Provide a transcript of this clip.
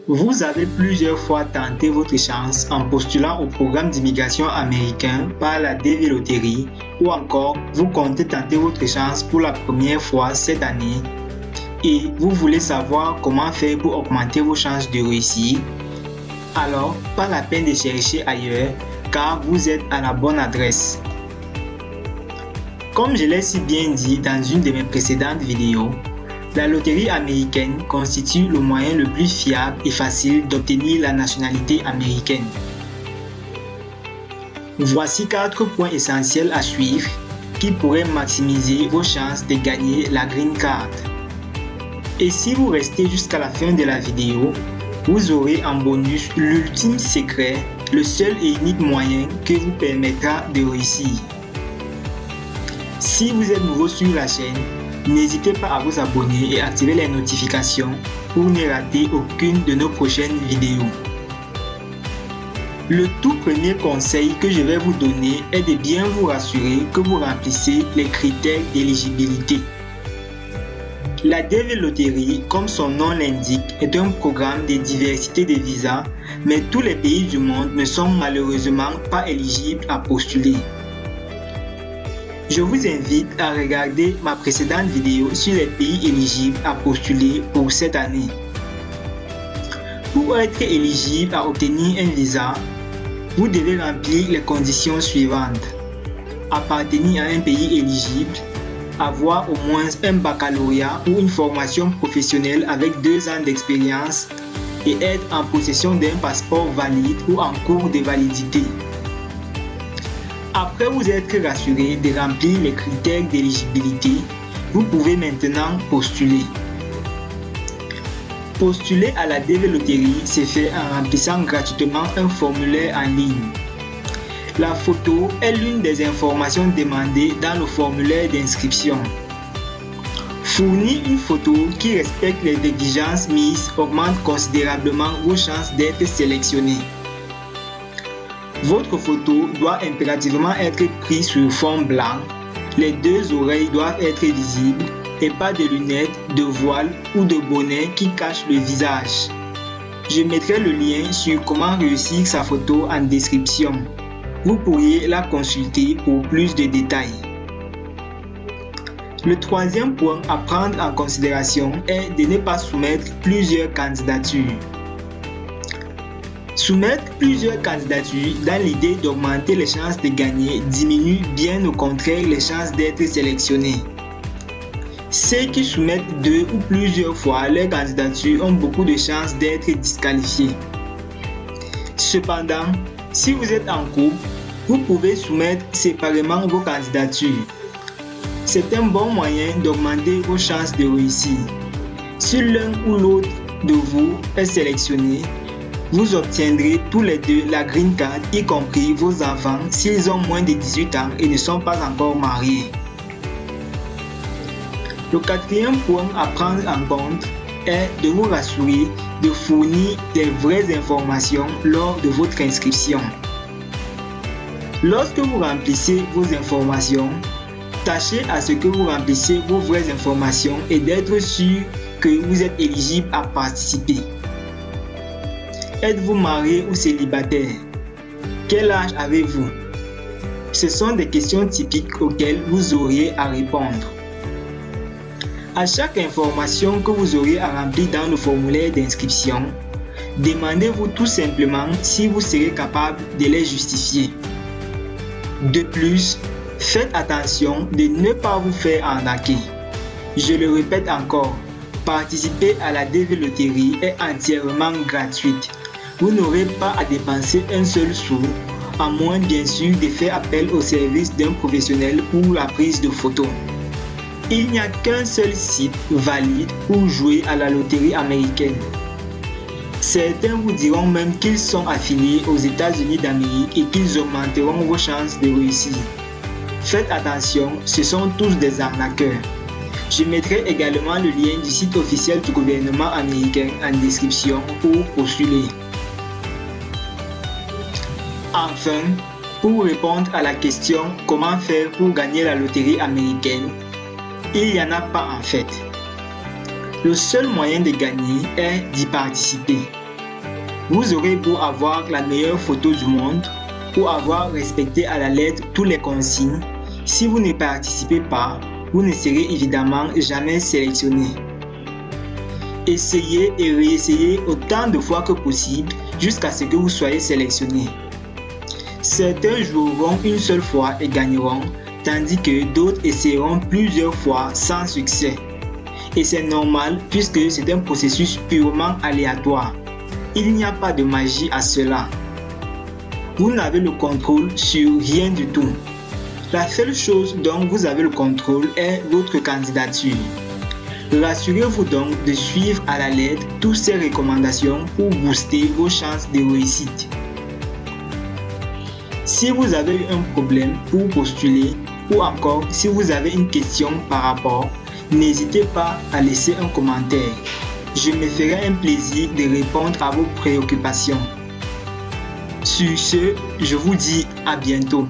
Vous avez plusieurs fois tenté votre chance en postulant au programme d'immigration américain par la DV Lottery ou encore vous comptez tenter votre chance pour la première fois cette année et vous voulez savoir comment faire pour augmenter vos chances de réussir. Alors, pas la peine de chercher ailleurs car vous êtes à la bonne adresse. Comme je l'ai si bien dit dans une de mes précédentes vidéos, la loterie américaine constitue le moyen le plus fiable et facile d'obtenir la nationalité américaine. Voici 4 points essentiels à suivre qui pourraient maximiser vos chances de gagner la Green Card. Et si vous restez jusqu'à la fin de la vidéo, vous aurez en bonus l'ultime secret, le seul et unique moyen qui vous permettra de réussir. Si vous êtes nouveau sur la chaîne, n'hésitez pas à vous abonner et activer les notifications pour ne rater aucune de nos prochaines vidéos. Le tout premier conseil que je vais vous donner est de bien vous rassurer que vous remplissez les critères d'éligibilité. La DV Lottery, comme son nom l'indique, est un programme de diversité de visas, mais tous les pays du monde ne sont malheureusement pas éligibles à postuler. Je vous invite à regarder ma précédente vidéo sur les pays éligibles à postuler pour cette année. Pour être éligible à obtenir un visa, vous devez remplir les conditions suivantes. Appartenir à un pays éligible, avoir au moins un baccalauréat ou une formation professionnelle avec 2 ans d'expérience et être en possession d'un passeport valide ou en cours de validité. Après vous être rassuré de remplir les critères d'éligibilité, vous pouvez maintenant postuler. Postuler à la DV Lottery se fait en remplissant gratuitement un formulaire en ligne. La photo est l'une des informations demandées dans le formulaire d'inscription. Fournir une photo qui respecte les exigences mises augmente considérablement vos chances d'être sélectionné. Votre photo doit impérativement être prise sur fond blanc, les 2 oreilles doivent être visibles et pas de lunettes, de voile ou de bonnet qui cachent le visage. Je mettrai le lien sur comment réussir sa photo en description. Vous pourriez la consulter pour plus de détails. Le troisième point à prendre en considération est de ne pas soumettre plusieurs candidatures. Soumettre plusieurs candidatures dans l'idée d'augmenter les chances de gagner diminue bien au contraire les chances d'être sélectionné. Ceux qui soumettent 2 ou plusieurs fois leur candidature ont beaucoup de chances d'être disqualifiés. Cependant, si vous êtes en couple, vous pouvez soumettre séparément vos candidatures. C'est un bon moyen d'augmenter vos chances de réussir. Si l'un ou l'autre de vous est sélectionné, vous obtiendrez tous les 2 la Green Card, y compris vos enfants s'ils ont moins de 18 ans et ne sont pas encore mariés. Le 4e point à prendre en compte est de vous rassurer de fournir des vraies informations lors de votre inscription. Lorsque vous remplissez vos informations, tâchez à ce que vous remplissez vos vraies informations et d'être sûr que vous êtes éligible à participer. Êtes-vous marié ou célibataire? Quel âge avez-vous? Ce sont des questions typiques auxquelles vous auriez à répondre. À chaque information que vous aurez à remplir dans le formulaire d'inscription, demandez-vous tout simplement si vous serez capable de les justifier. De plus, faites attention de ne pas vous faire arnaquer. Je le répète encore, participer à la DV Lottery est entièrement gratuite. Vous n'aurez pas à dépenser un seul sou, à moins bien sûr de faire appel au service d'un professionnel pour la prise de photos. Il n'y a qu'un seul site valide pour jouer à la loterie américaine. Certains vous diront même qu'ils sont affiliés aux États-Unis d'Amérique et qu'ils augmenteront vos chances de réussir. Faites attention, ce sont tous des arnaqueurs. Je mettrai également le lien du site officiel du gouvernement américain en description pour postuler. Enfin, pour répondre à la question comment faire pour gagner la loterie américaine, il n'y en a pas en fait. Le seul moyen de gagner est d'y participer. Vous aurez beau avoir la meilleure photo du monde ou avoir respecté à la lettre toutes les consignes, si vous ne participez pas, vous ne serez évidemment jamais sélectionné. Essayez et réessayez autant de fois que possible jusqu'à ce que vous soyez sélectionné. Certains joueront une seule fois et gagneront, tandis que d'autres essaieront plusieurs fois sans succès. Et c'est normal puisque c'est un processus purement aléatoire. Il n'y a pas de magie à cela. Vous n'avez le contrôle sur rien du tout. La seule chose dont vous avez le contrôle est votre candidature. Rassurez-vous donc de suivre à la lettre toutes ces recommandations pour booster vos chances de réussite. Si vous avez eu un problème pour postuler ou encore si vous avez une question par rapport, n'hésitez pas à laisser un commentaire. Je me ferai un plaisir de répondre à vos préoccupations. Sur ce, je vous dis à bientôt.